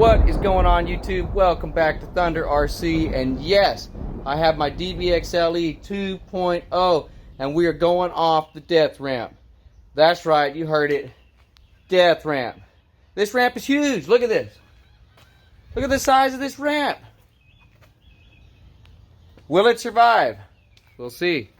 What is going on, YouTube? Welcome back to Thunder RC, and yes, I have my dbxle 2.0 and we are going off the death ramp. That's right, you heard it. Death ramp. This ramp is huge. Look at this. Look at the size of this ramp. Will it survive? We'll see.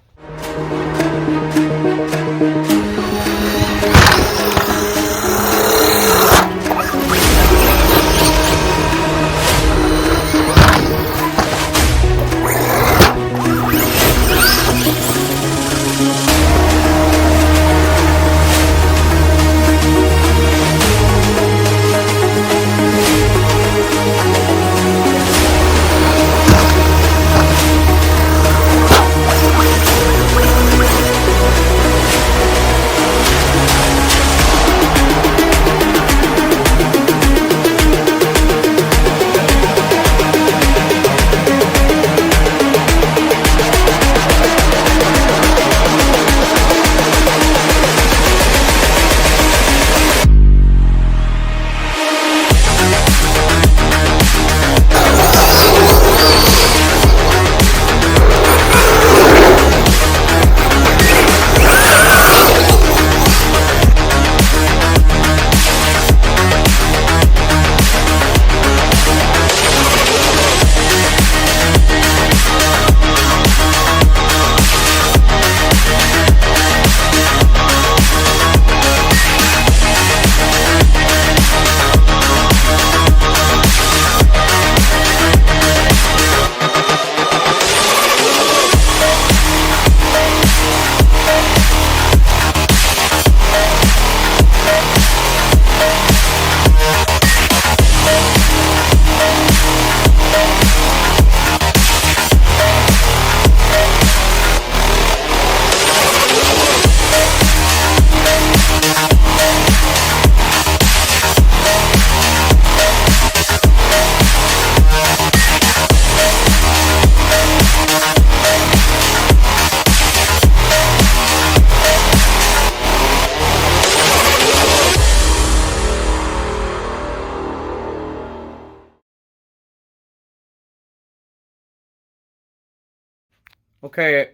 Okay,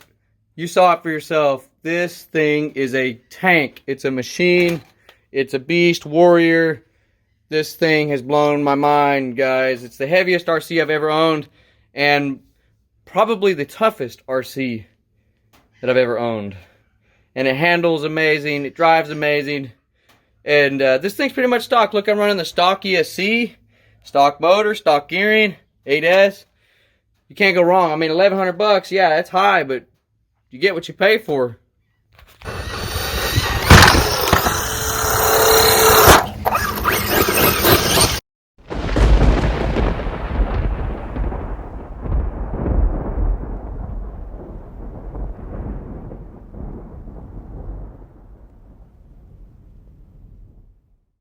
you saw it for yourself. This thing is a tank. It's a machine. It's a beast warrior. This thing has blown my mind, guys. It's the heaviest RC I've ever owned, and probably the toughest RC that I've ever owned. And it handles amazing. It drives amazing. And this thing's pretty much stock. Look, I'm running the stock ESC, stock motor, stock gearing, 8S. You can't go wrong. I mean, $1,100 bucks, yeah, that's high, but you get what you pay for.